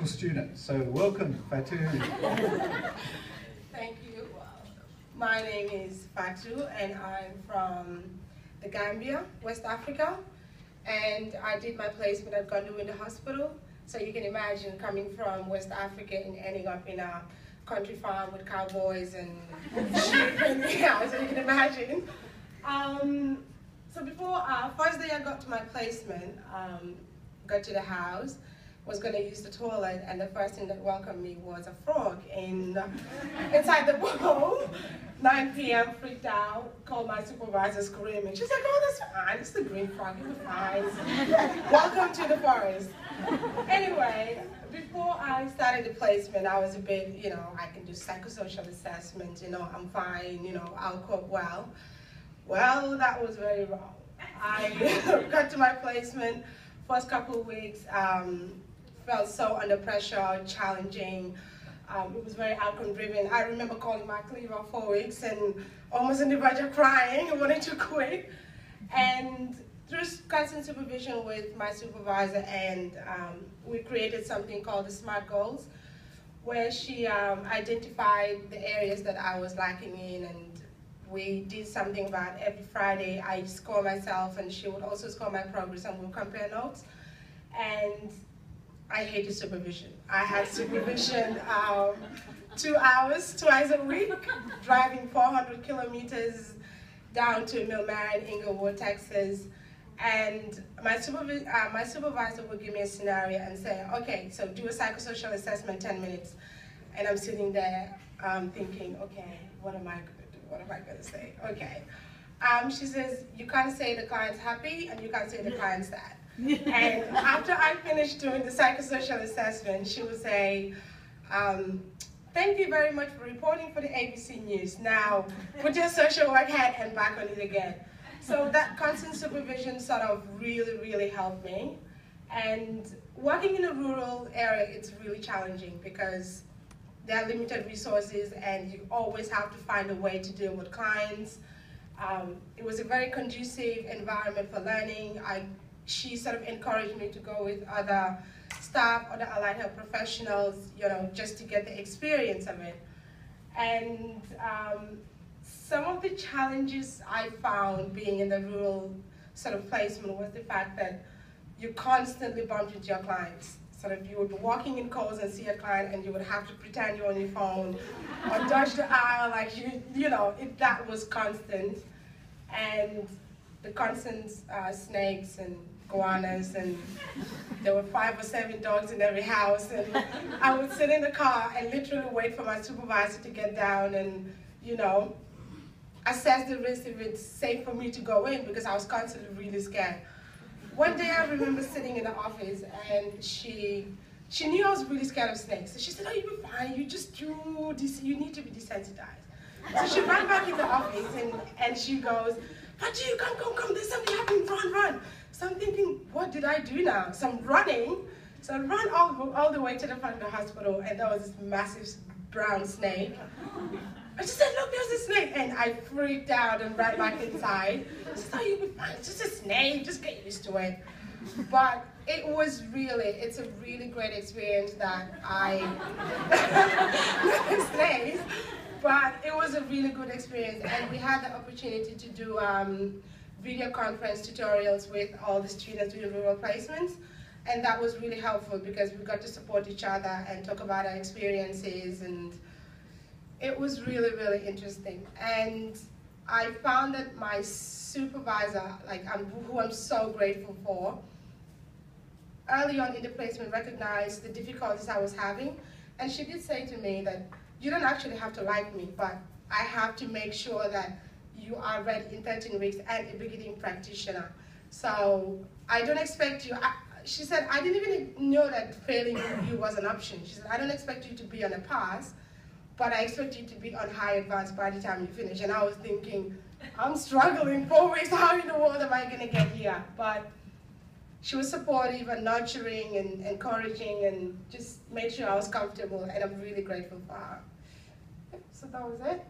medical student. So welcome, Fatu. Thank you. My name is Fatu and I'm from the Gambia, West Africa. And I did my placement at Gondou in the hospital. So you can imagine coming from West Africa and ending up in a country farm with cowboys and sheep and yeah, so you can imagine. So before, first day I got to my placement, got to the house, was going to use the toilet, and the first thing that welcomed me was a frog inside the bowl. 9 p.m., freaked out, called my supervisor screaming. She's like, oh, that's fine, it's the green frog, it'll be fine. Welcome to the forest. Anyway, before I started the placement, I was a bit, I can do psychosocial assessment, I'm fine, I'll cope well. Well, that was very wrong. I got to my placement, first couple of weeks, felt so under pressure, challenging. It was very outcome-driven. I remember calling my cleaver 4 weeks and almost on the verge of crying and wanting to quit. And through constant supervision with my supervisor, and we created something called the SMART Goals, where she identified the areas that I was lacking in, and we did something about every Friday I score myself and she would also score my progress and we'll compare notes. And I hated supervision. I had supervision 2 hours, twice a week, driving 400 kilometers down to Millman, Inglewood, Texas. And my supervisor would give me a scenario and say, okay, so do a psychosocial assessment, 10 minutes. And I'm sitting there thinking, okay, what am I going to do? What am I going to say? Okay. She says, you can't say the client's happy and you can't say the client's sad. And after I finished doing the psychosocial assessment, she would say, thank you very much for reporting for the ABC News. Now, put your social work hat and back on it again. So that constant supervision sort of really, really helped me. And working in a rural area, it's really challenging because there are limited resources and you always have to find a way to deal with clients. It was a very conducive environment for learning. She sort of encouraged me to go with other staff, other allied health professionals, just to get the experience of it. And some of the challenges I found being in the rural sort of placement was the fact that you constantly bumped into your clients. Sort of you would be walking in calls and see a client and you would have to pretend you're on your phone or dodge the aisle like that was constant. And the constant snakes and iguanas, and there were 5 or 7 dogs in every house, and I would sit in the car and literally wait for my supervisor to get down and, assess the risk if it's safe for me to go in because I was constantly really scared. One day I remember sitting in the office and she knew I was really scared of snakes. So she said, oh, you'll be fine, you just do this, you need to be desensitized. So she ran back in the office and she goes, Fatu, come, there's something happening, run. So I'm thinking, what did I do now? So I'm running. So I ran all the way to the front of the hospital and there was this massive brown snake. I just said, look, there's a snake. And I freaked out and ran back inside. I said, oh, you'll be fine, it's just a snake, just get used to it. But it's a really great experience that snakes. But it was a really good experience, and we had the opportunity to do video conference tutorials with all the students doing rural placements, and that was really helpful because we got to support each other and talk about our experiences, and it was really, really interesting. And I found that my supervisor, who I'm so grateful for, early on in the placement recognized the difficulties I was having, and she did say to me that you don't actually have to like me, but I have to make sure that you are ready in 13 weeks and a beginning practitioner. So I don't expect you, she said, I didn't even know that failing you was an option. She said, I don't expect you to be on a pass, but I expect you to be on high advance by the time you finish. And I was thinking, I'm struggling 4 weeks, how in the world am I gonna get here? But she was supportive and nurturing and encouraging and just made sure I was comfortable, and I'm really grateful for her. So that was it.